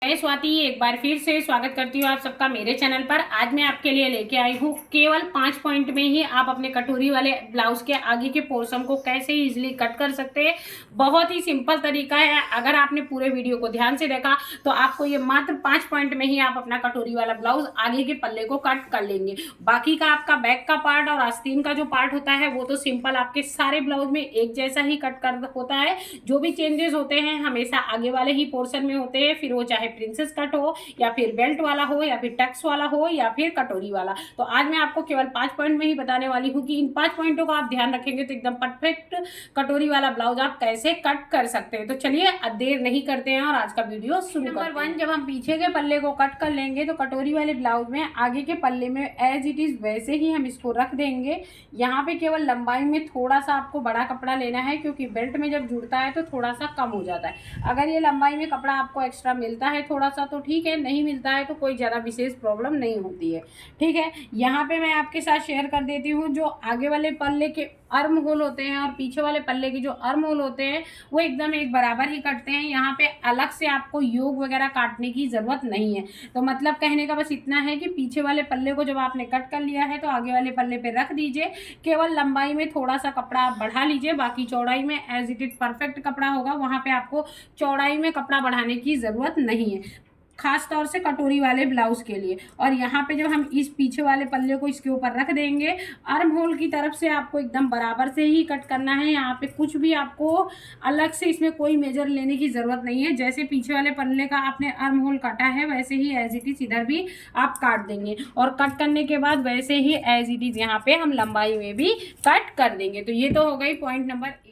मैं स्वाति एक बार फिर से स्वागत करती हूँ आप सबका मेरे चैनल पर। आज मैं आपके लिए लेके आई हूँ केवल 5 पॉइंट में ही आप अपने कटोरी वाले ब्लाउज के आगे के पोर्शन को कैसे इजीली कट कर सकते हैं। बहुत ही सिंपल तरीका है। अगर आपने पूरे वीडियो को ध्यान से देखा तो आपको ये मात्र 5 पॉइंट में ही आप अपना कटोरी वाला ब्लाउज आगे के पल्ले को कट कर लेंगे। बाकी का आपका बैक का पार्ट और आस्तीन का जो पार्ट होता है वो तो सिंपल आपके सारे ब्लाउज में एक जैसा ही कट कर होता है। जो भी चेंजेस होते हैं हमेशा आगे वाले ही पोर्शन में होते हैं, फिर वो चाहे प्रिंसेस कट हो या फिर बेल्ट वाला हो या फिर टक्स वाला हो या फिर कटोरी वाला। तो आज मैं आपको केवल 5 पॉइंट में ही बताने वाली हूँ कि इन 5 पॉइंटों का आप ध्यान रखेंगे तो एकदम परफेक्ट कटोरी वाला ब्लाउज आप कैसे कट कर सकते हैं। तो चलिए अब देर नहीं करते हैं और आज का वीडियो शुरू करते हैं। नंबर 1, जब हम पीछे के पल्ले को कट कर लेंगे तो कटोरी वाले ब्लाउज में आगे के पल्ले में एज इट इज वैसे ही हम इसको रख देंगे। यहाँ पे केवल लंबाई में थोड़ा सा आपको बड़ा कपड़ा लेना है, क्योंकि बेल्ट में जब जुड़ता है तो थोड़ा सा कम हो जाता है। अगर ये लंबाई में कपड़ा आपको एक्स्ट्रा मिलता है थोड़ा सा तो ठीक है, नहीं मिलता है तो कोई ज़्यादा विशेष प्रॉब्लम नहीं होती है। ठीक है, यहाँ पे मैं आपके साथ शेयर कर देती हूँ जो आगे वाले पल्ले के अर्म होल होते हैं और पीछे वाले पल्ले के जो अर्म होल होते हैं वो एकदम एक बराबर ही कटते हैं। यहाँ पे अलग से आपको योग वगैरह काटने की ज़रूरत नहीं है। तो मतलब कहने का बस इतना है कि पीछे वाले पल्ले को जब आपने कट कर लिया है तो आगे वाले पल्ले पे रख दीजिए। केवल लंबाई में थोड़ा सा कपड़ा आप बढ़ा लीजिए, बाकी चौड़ाई में एज इट इज परफेक्ट कपड़ा होगा। वहाँ पे आपको चौड़ाई में कपड़ा बढ़ाने की ज़रूरत नहीं है, खास तौर से कटोरी वाले ब्लाउज के लिए। और यहाँ पे जब हम इस पीछे वाले पल्ले को इसके ऊपर रख देंगे, आर्म होल की तरफ से आपको एकदम बराबर से ही कट करना है। यहाँ पे कुछ भी आपको अलग से इसमें कोई मेजर लेने की ज़रूरत नहीं है। जैसे पीछे वाले पल्ले का आपने आर्म होल काटा है वैसे ही एज इट इज इधर भी आप काट देंगे, और कट करने के बाद वैसे ही एज इट इज यहाँ पे हम लंबाई में भी कट कर देंगे। तो ये तो हो गई पॉइंट नंबर 1।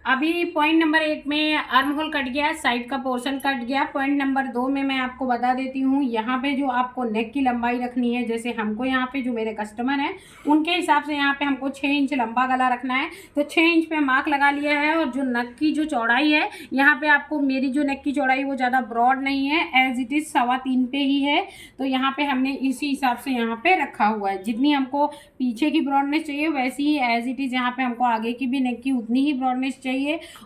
अभी पॉइंट नंबर 1 में आर्म होल कट गया, साइड का पोर्शन कट गया। पॉइंट नंबर 2 में मैं आपको बता देती हूँ, यहाँ पे जो आपको नेक की लंबाई रखनी है, जैसे हमको यहाँ पे जो मेरे कस्टमर हैं उनके हिसाब से यहाँ पे हमको 6 इंच लंबा गला रखना है। तो 6 इंच पे मार्क लगा लिया है। और जो नेक की जो चौड़ाई है यहाँ पे आपको, मेरी जो नेक की चौड़ाई वो ज़्यादा ब्रॉड नहीं है, एज इट इज़ 3.25 पे ही है। तो यहाँ पे हमने इसी हिसाब से यहाँ पे रखा हुआ है। जितनी हमको पीछे की ब्रॉडनेस चाहिए वैसी ही एज इट इज़ यहाँ पे हमको आगे की भी नेक की उतनी ही ब्रॉडनेस चाहिए।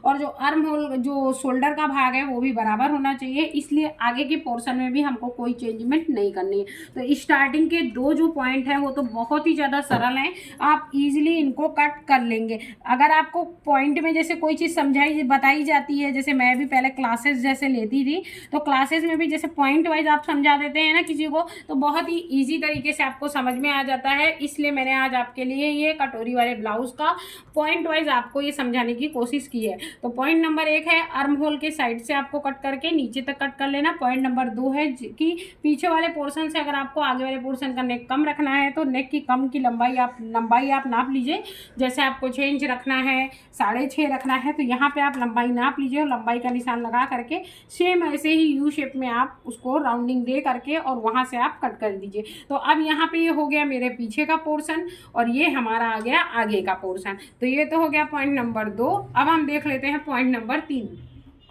और जो आर्म होल जो शोल्डर का भाग है वो भी बराबर होना चाहिए, इसलिए आगे के पोर्शन में भी हमको कोई चेंजमेंट नहीं करनी है। तो स्टार्टिंग के 2 जो पॉइंट हैं वो तो बहुत ही ज़्यादा सरल हैं, आप इजीली इनको कट कर लेंगे। अगर आपको पॉइंट में जैसे कोई चीज़ समझाई बताई जाती है, जैसे मैं भी पहले क्लासेस जैसे लेती थी, तो क्लासेस में भी जैसे पॉइंट वाइज आप समझा देते हैं ना किसी को, तो बहुत ही ईजी तरीके से आपको समझ में आ जाता है। इसलिए मैंने आज आपके लिए ये कटोरी वाले ब्लाउज का पॉइंट वाइज आपको ये समझाने की कोशिश की है। तो पॉइंट नंबर 1 है आर्म होल के साइड से आपको कट करके नीचे तक कट कर लेना। पॉइंट नंबर 2 है कि पीछे वाले पोर्शन से अगर आपको आगे वाले पोर्शन का नेक कम रखना है तो नेक की कम की लंबाई आप नाप लीजिए। जैसे आपको 6 इंच रखना है, 6.5 रखना है, तो यहाँ पे आप लंबाई नाप लीजिए और लंबाई का निशान लगा करके सेम ऐसे ही यू शेप में आप उसको राउंडिंग दे करके और वहाँ से आप कट कर दीजिए। तो अब यहाँ पे ये हो गया मेरे पीछे का पोर्शन और ये हमारा आ गया आगे का पोर्शन। तो ये तो हो गया पॉइंट नंबर 2। अब हम देख लेते हैं पॉइंट नंबर 3।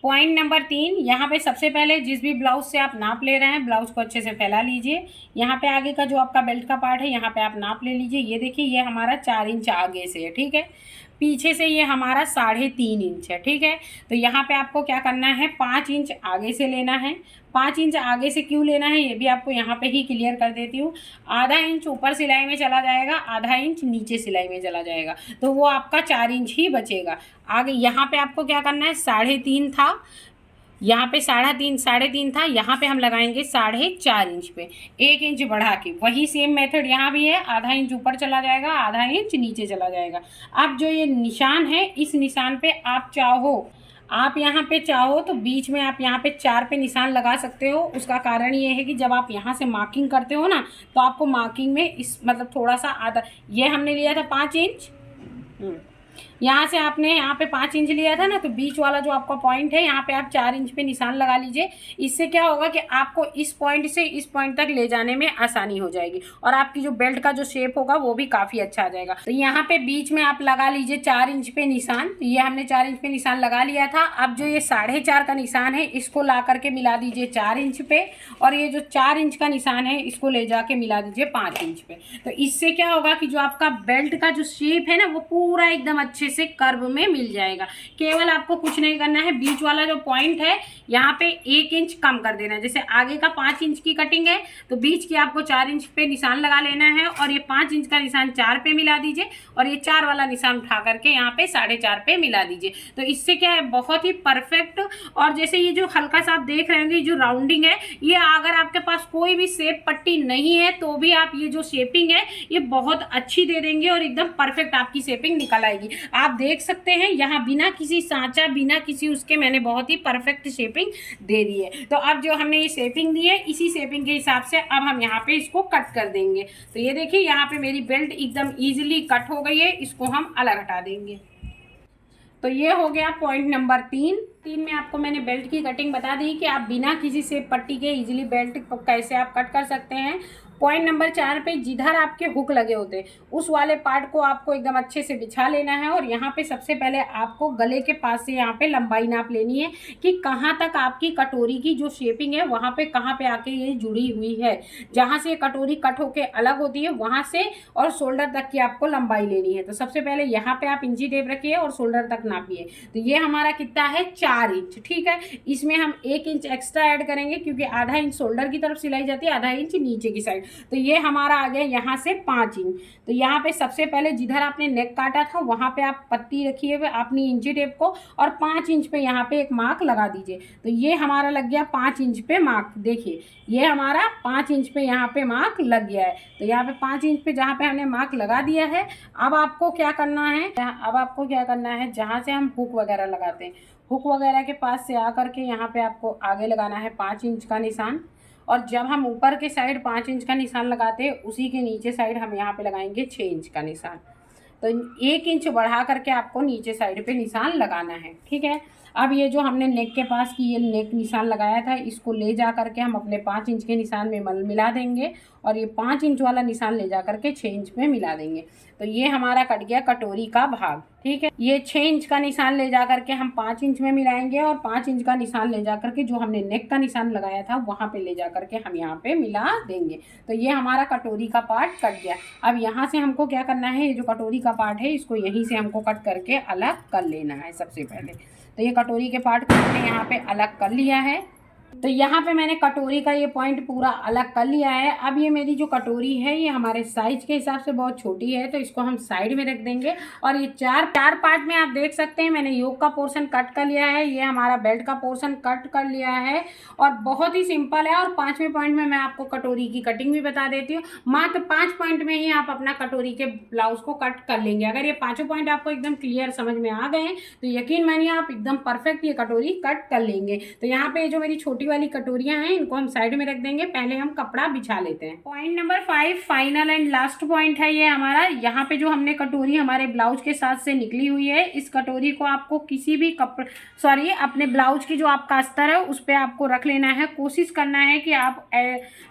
पॉइंट नंबर 3, यहाँ पे सबसे पहले जिस भी ब्लाउज से आप नाप ले रहे हैं ब्लाउज को अच्छे से फैला लीजिए। यहाँ पे आगे का जो आपका बेल्ट का पार्ट है यहाँ पे आप नाप ले लीजिए। ये देखिए ये हमारा 4 इंच आगे से है, ठीक है। पीछे से ये हमारा 3.5 इंच है, ठीक है। तो यहाँ पे आपको क्या करना है, 5 इंच आगे से लेना है। 5 इंच आगे से क्यों लेना है ये भी आपको यहाँ पे ही क्लियर कर देती हूँ। आधा इंच ऊपर सिलाई में चला जाएगा, आधा इंच नीचे सिलाई में चला जाएगा, तो वो आपका 4 इंच ही बचेगा। आगे यहाँ पे आपको क्या करना है, 3.5 था, यहाँ पे 3.5 था, यहाँ पे हम लगाएंगे 4.5 इंच पे 1 इंच बढ़ा के। वही सेम मेथड यहाँ भी है, आधा इंच ऊपर चला जाएगा, आधा इंच नीचे चला जाएगा। अब जो ये निशान है इस निशान पे आप यहाँ पे चाहो तो बीच में आप यहाँ पे 4 पे निशान लगा सकते हो। उसका कारण ये है कि जब आप यहाँ से मार्किंग करते हो ना तो आपको मार्किंग में इस मतलब थोड़ा सा आधा, ये हमने लिया था 5 इंच, यहाँ से आपने यहाँ पे 5 इंच लिया था ना, तो बीच वाला जो आपका पॉइंट है यहाँ पे आप 4 इंच पे निशान लगा लीजिए। इससे क्या होगा कि आपको इस पॉइंट से इस पॉइंट तक ले जाने में आसानी हो जाएगी और आपकी जो बेल्ट का जो शेप होगा वो भी काफ़ी अच्छा आ जाएगा। तो यहाँ पे बीच में आप लगा लीजिए 4 इंच पे निशान। तो ये हमने 4 इंच पे निशान लगा लिया था। अब जो ये 4.5 का निशान है इसको ला करके मिला दीजिए 4 इंच पे, और ये जो 4 इंच का निशान है इसको ले जाके मिला दीजिए 5 इंच पे। तो इससे क्या होगा कि जो आपका बेल्ट का जो शेप है ना वो पूरा एकदम अच्छे अच्छे से कर्व में मिल जाएगा। केवल आपको कुछ नहीं करना है, बीच वाला जो पॉइंट है यहाँ पे 1 इंच कम कर देना है। जैसे आगे का 5 इंच की कटिंग है तो बीच की आपको 4 इंच पे निशान लगा लेना है और ये 5 इंच का निशान 4 पे मिला दीजिए और ये 4 वाला निशान उठा करके यहाँ पे 4.5 पे मिला दीजिए। तो इससे क्या है, बहुत ही परफेक्ट। और जैसे ये जो हल्का सा आप देख रहे होंगे जो राउंडिंग है, ये अगर आपके पास कोई भी शेप पट्टी नहीं है तो भी आप ये जो शेपिंग है ये बहुत अच्छी दे देंगे और एकदम परफेक्ट आपकी शेपिंग निकल आएगी। आप देख सकते हैं यहाँ बिना किसी सांचा, बिना किसी उसके मैंने बहुत ही परफेक्ट शेपिंग दे दी है। तो अब जो हमने ये शेपिंग दी है, इसी शेपिंग के हिसाब से अब हम यहाँ पे इसको कट कर देंगे। तो ये देखिए यहाँ पे मेरी बेल्ट एकदम ईजिली कट हो गई है, इसको हम अलग हटा देंगे। तो ये हो गया पॉइंट नंबर 3 में आपको मैंने बेल्ट की कटिंग बता दी कि आप बिना किसी शेप पट्टी के इजीली बेल्ट कैसे आप कट कर सकते हैं। पॉइंट नंबर 4 पे जिधर आपके हुक लगे होते हैं उस वाले पार्ट को आपको एकदम अच्छे से बिछा लेना है और यहाँ पे सबसे पहले आपको गले के पास से यहाँ पे लंबाई नाप लेनी है कि कहाँ तक आपकी कटोरी की जो शेपिंग है वहाँ पे कहाँ पे आके ये जुड़ी हुई है। जहाँ से कटोरी कट होके अलग होती है वहाँ से और शोल्डर तक की आपको लंबाई लेनी है। तो सबसे पहले यहाँ पे आप इंची टेप रखिए और शोल्डर तक नापिए। तो ये हमारा कितना है, 4 इंच। ठीक है, इसमें हम 1 इंच एक्स्ट्रा ऐड करेंगे क्योंकि आधा इंच शोल्डर की तरफ सिलाई जाती है, आधा इंच नीचे की साइड। तो ये हमारा आ गया यहाँ से 5 इंच। तो यहाँ पे सबसे पहले जिधर आपने नेक काटा था वहाँ पे आप पट्टी रखिए हुए अपनी इंची टेप को और 5 इंच पे यहाँ पे एक मार्क लगा दीजिए। तो ये हमारा लग गया 5 इंच पे मार्क। देखिए ये हमारा 5 इंच पे यहाँ पे मार्क लग गया है। तो यहाँ पे 5 इंच पे जहाँ पे हमने मार्क लगा दिया है, अब आपको क्या करना है, जहाँ से हम हुक वगैरह लगाते हैं, हुक वगैरह के पास से आकर के यहाँ पे आपको आगे लगाना है 5 इंच का निशान। और जब हम ऊपर के साइड 5 इंच का निशान लगाते हैं उसी के नीचे साइड हम यहाँ पे लगाएंगे 6 इंच का निशान। तो 1 इंच बढ़ा करके आपको नीचे साइड पे निशान लगाना है। ठीक है, अब ये जो हमने नेक के पास की ये नेक निशान लगाया था इसको ले जा करके हम अपने 5 इंच के निशान में मिला देंगे और ये 5 इंच वाला निशान ले जा करके 6 इंच में मिला देंगे। तो ये हमारा कट गया कटोरी का भाग। ठीक है, ये 6 इंच का निशान ले जा करके हम 5 इंच में मिलाएंगे और 5 इंच का निशान ले जा करके जो हमने नेक का निशान लगाया था वहाँ पे ले जा करके हम यहाँ पे मिला देंगे। तो ये हमारा कटोरी का पार्ट कट गया। अब यहाँ से हमको क्या करना है, ये जो कटोरी का पार्ट है इसको यहीं से हमको कट करके अलग कर लेना है सबसे पहले। तो ये कटोरी के पार्ट को हमने यहाँ पे अलग कर लिया है। तो यहाँ पे मैंने कटोरी का ये पॉइंट पूरा अलग कर लिया है। अब ये मेरी जो कटोरी है ये हमारे साइज के हिसाब से बहुत छोटी है तो इसको हम साइड में रख देंगे। और ये चार पार्ट में आप देख सकते हैं मैंने योक का पोर्शन कट कर लिया है, ये हमारा बेल्ट का पोर्शन कट कर लिया है और बहुत ही सिंपल है। और 5वें पॉइंट में मैं आपको कटोरी की कटिंग भी बता देती हूँ। मात्र 5 पॉइंट में ही आप अपना कटोरी के ब्लाउज को कट कर लेंगे। अगर ये 5 पॉइंट आपको एकदम क्लियर समझ में आ गए तो यकीन मानिए आप एकदम परफेक्ट ये कटोरी कट कर लेंगे। तो यहाँ पे जो मेरी छोटी वाली कटोरियां हैं इनको हम साइड में रख देंगे। पहले हम कपड़ा बिछा लेते हैं। Point number 5 final and last point है ये हमारा। यहाँ पे जो हमने कटोरी हमारे ब्लाउज के साथ से निकली हुई है, इस कटोरी को आपको किसी भी अपने ब्लाउज की जो आपका अस्तर है उस पर आपको रख लेना है। कोशिश करना है कि आप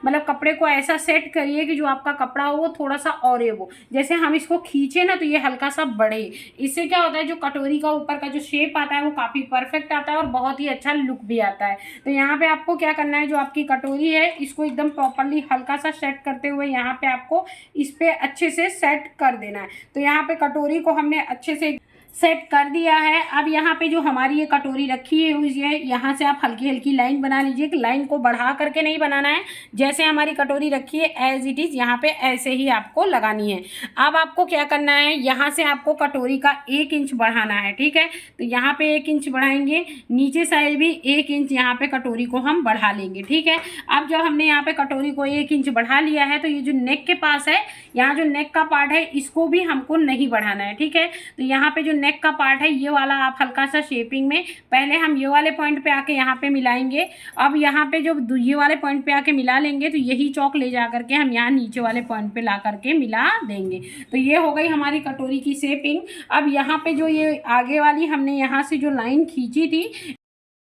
मतलब कपड़े को ऐसा सेट करिए कि जो आपका कपड़ा हो वो थोड़ा सा और हो, जैसे हम इसको खींचे ना तो ये हल्का सा बढ़े। इससे क्या होता है जो कटोरी का ऊपर का जो शेप आता है वो काफी परफेक्ट आता है और बहुत ही अच्छा लुक भी आता है। तो यहाँ पे आपको क्या करना है, जो आपकी कटोरी है इसको एकदम प्रॉपर्ली हल्का सा सेट करते हुए यहाँ पे आपको इस पे अच्छे से सेट कर देना है। तो यहाँ पे कटोरी को हमने अच्छे से सेट कर दिया है। अब यहाँ पे जो हमारी ये कटोरी रखी हुई है यहाँ से आप हल्की हल्की लाइन बना लीजिए। लाइन को बढ़ा करके नहीं बनाना है, जैसे हमारी कटोरी रखी है एज इट इज़ यहाँ पे ऐसे ही आपको लगानी है। अब आपको क्या करना है, यहाँ से आपको कटोरी का 1 इंच बढ़ाना है। ठीक है, तो यहाँ पे 1 इंच बढ़ाएंगे, नीचे साइड भी 1 इंच यहाँ पे कटोरी को हम बढ़ा लेंगे। ठीक है, अब जब हमने यहाँ पे कटोरी को 1 इंच बढ़ा लिया है तो ये जो नेक के पास है, यहाँ जो नेक का पार्ट है इसको भी हमको नहीं बढ़ाना है। ठीक है, तो यहाँ पे जो नेक का पार्ट है ये वाला आप हल्का सा शेपिंग में पहले हम ये वाले पॉइंट पे आके यहाँ पे मिलाएंगे। अब यहाँ पे जो ये वाले पॉइंट पे आके मिला लेंगे तो यही चौक ले जा करके हम यहाँ नीचे वाले पॉइंट पे ला करके मिला देंगे। तो ये हो गई हमारी कटोरी की शेपिंग। अब यहाँ पे जो ये आगे वाली हमने यहाँ से जो लाइन खींची थी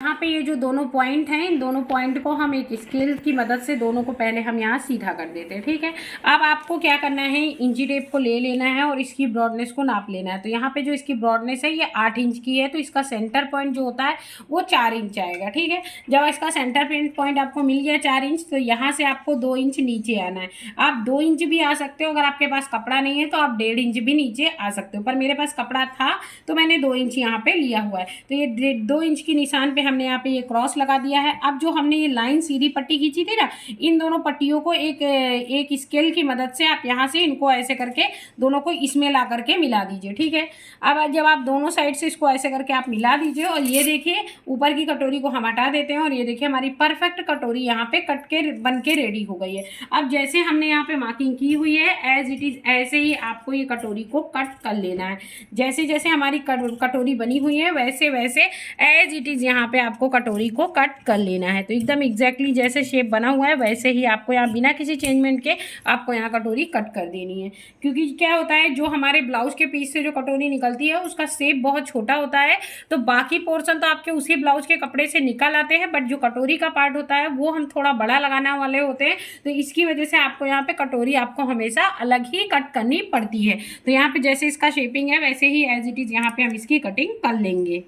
यहाँ पे ये जो दोनों पॉइंट हैं, इन दोनों पॉइंट को हम एक स्केल की मदद से दोनों को पहले हम यहाँ सीधा कर देते हैं, ठीक है। अब आपको क्या करना है, इंची टेप को ले लेना है और इसकी ब्रॉडनेस को नाप लेना है। तो यहाँ पे जो इसकी ब्रॉडनेस है ये 8 इंच की है, तो इसका सेंटर पॉइंट जो होता है वो 4 इंच आएगा, ठीक है। जब इसका सेंटर पॉइंट आपको मिल गया 4 इंच, तो यहाँ से आपको 2 इंच नीचे आना है। आप 2 इंच भी आ सकते हो, अगर आपके पास कपड़ा नहीं है तो आप 1.5 इंच भी नीचे आ सकते हो, पर मेरे पास कपड़ा था तो मैंने 2 इंच यहाँ पे लिया हुआ है। तो ये 2 इंच की निशान पे हमने यहाँ पे ये क्रॉस लगा दिया है। अब जो हमने ये लाइन सीधी पट्टी खींची थी ना, इन दोनों पट्टियों को एक स्केल की मदद से आप यहाँ से इनको ऐसे करके दोनों को इसमें ला करके मिला दीजिए, ठीक है। अब जब आप दोनों साइड से इसको ऐसे करके आप मिला दीजिए, और ये देखिए ऊपर की कटोरी को हम हटा देते हैं, और ये देखिए हमारी परफेक्ट कटोरी यहाँ पे कट के बन के रेडी हो गई है। अब जैसे हमने यहाँ पे मार्किंग की हुई है एज इट इज ऐसे ही आपको ये कटोरी को कट कर लेना है। जैसे जैसे हमारी कटोरी बनी हुई है वैसे वैसे एज इट इज यहाँ पे आपको कटोरी को कट कर लेना है। तो एकदम एग्जैक्टली जैसे शेप बना हुआ है वैसे ही आपको यहाँ बिना किसी चेंजमेंट के आपको यहाँ कटोरी कट कर देनी है। क्योंकि क्या होता है, जो हमारे ब्लाउज के पीस से जो कटोरी निकलती है उसका शेप बहुत छोटा होता है, तो बाकी पोर्शन तो आपके उसी ब्लाउज के कपड़े से निकल आते हैं, बट जो कटोरी का पार्ट होता है वो हम थोड़ा बड़ा लगाने वाले होते हैं। तो इसकी वजह से आपको यहाँ पे कटोरी आपको हमेशा अलग ही कट करनी पड़ती है। तो यहाँ पे जैसे इसका शेपिंग है वैसे ही एज इट इज यहाँ पे हम इसकी कटिंग कर लेंगे।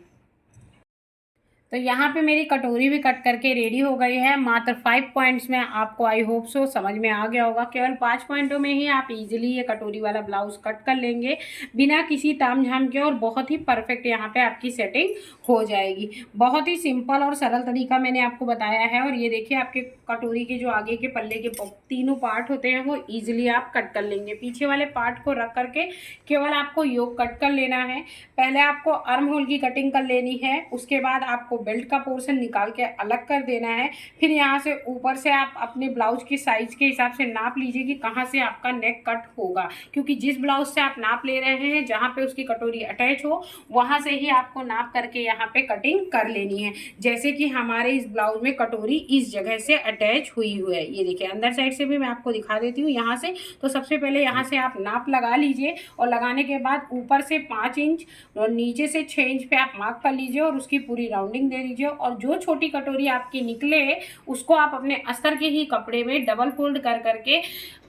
तो यहाँ पे मेरी कटोरी भी कट करके रेडी हो गई है। मात्र 5 पॉइंट्स में आपको आई होप सो समझ में आ गया होगा। केवल 5 पॉइंटों में ही आप इजीली ये कटोरी वाला ब्लाउज कट कर लेंगे बिना किसी तामझाम के, और बहुत ही परफेक्ट यहाँ पे आपकी सेटिंग हो जाएगी। बहुत ही सिंपल और सरल तरीका मैंने आपको बताया है। और ये देखिए आपके कटोरी के जो आगे के पल्ले के तीनों पार्ट होते हैं वो ईजिली आप कट कर लेंगे। पीछे वाले पार्ट को रख करके केवल आपको योक कट कर लेना है। पहले आपको आर्म होल की कटिंग कर लेनी है, उसके बाद आपको बेल्ट का पोर्शन निकाल के अलग कर देना है। फिर यहाँ से ऊपर से आप अपने ब्लाउज की साइज के हिसाब से नाप लीजिए कि कहाँ से आपका नेक कट होगा, क्योंकि जिस ब्लाउज से आप नाप ले रहे हैं जहाँ पे उसकी कटोरी अटैच हो वहाँ से ही आपको नाप करके यहाँ पे कटिंग कर लेनी है। जैसे कि हमारे इस ब्लाउज में कटोरी इस जगह से अटैच हुई है, ये देखिए अंदर साइड से भी मैं आपको दिखा देती हूँ यहाँ से। तो सबसे पहले यहाँ से आप नाप लगा लीजिए, और लगाने के बाद ऊपर से 5 इंच और नीचे से 6 इंच पे आप मार्क कर लीजिए और उसकी पूरी राउंडिंग दे दीजिए। और जो छोटी कटोरी आपकी निकले उसको आप अपने अस्तर के ही कपड़े में डबल फोल्ड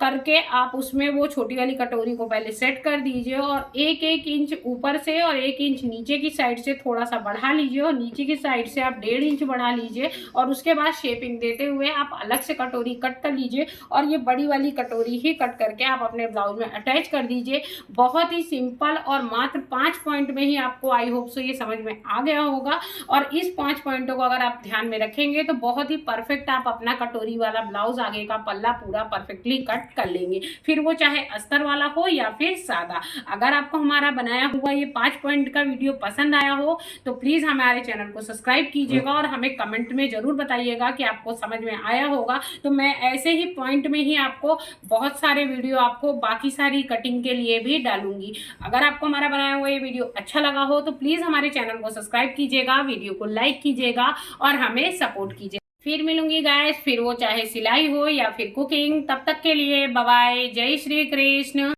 करके आप उसमें वो छोटी वाली कटोरी को पहले सेट कर दीजिए, और 1-1 इंच ऊपर से और 1 इंच नीचे की साइड से थोड़ा सा बढ़ा लीजिए, और नीचे की साइड से आप 1.5 इंच बढ़ा लीजिए, और उसके बाद शेपिंग देते हुए आप अलग से कटोरी कट कर लीजिए, और ये बड़ी वाली कटोरी ही कट करके आप अपने ब्लाउज में अटैच कर दीजिए। बहुत ही सिंपल, और मात्र 5 पॉइंट में ही आपको आई होप सो ये समझ में आ गया होगा। और इस 5 पॉइंटों को अगर आप ध्यान में रखेंगे तो बहुत ही परफेक्ट आप अपना कटोरी वाला ब्लाउज आगे का पल्ला पूरा परफेक्टली कट कर लेंगे, फिर वो चाहे अस्तर वाला हो या फिर सादा। अगर आपको हमारा बनाया हुआ ये 5 पॉइंट का वीडियो पसंद आया हो तो प्लीज हमारे चैनल को सब्सक्राइब कीजिएगा, और हमें कमेंट में जरूर बताइएगा कि आपको समझ में आया होगा। तो मैं ऐसे ही पॉइंट में ही आपको बहुत सारे वीडियो आपको बाकी सारी कटिंग के लिए भी डालूंगी। अगर आपको हमारा बनाया हुआ ये वीडियो अच्छा लगा हो तो प्लीज हमारे चैनल को सब्सक्राइब कीजिएगा, वीडियो को लाइक कीजिएगा और हमें सपोर्ट कीजिएगा। फिर मिलूंगी गाइस, फिर वो चाहे सिलाई हो या फिर कुकिंग। तब तक के लिए बाय बाय, जय श्री कृष्ण।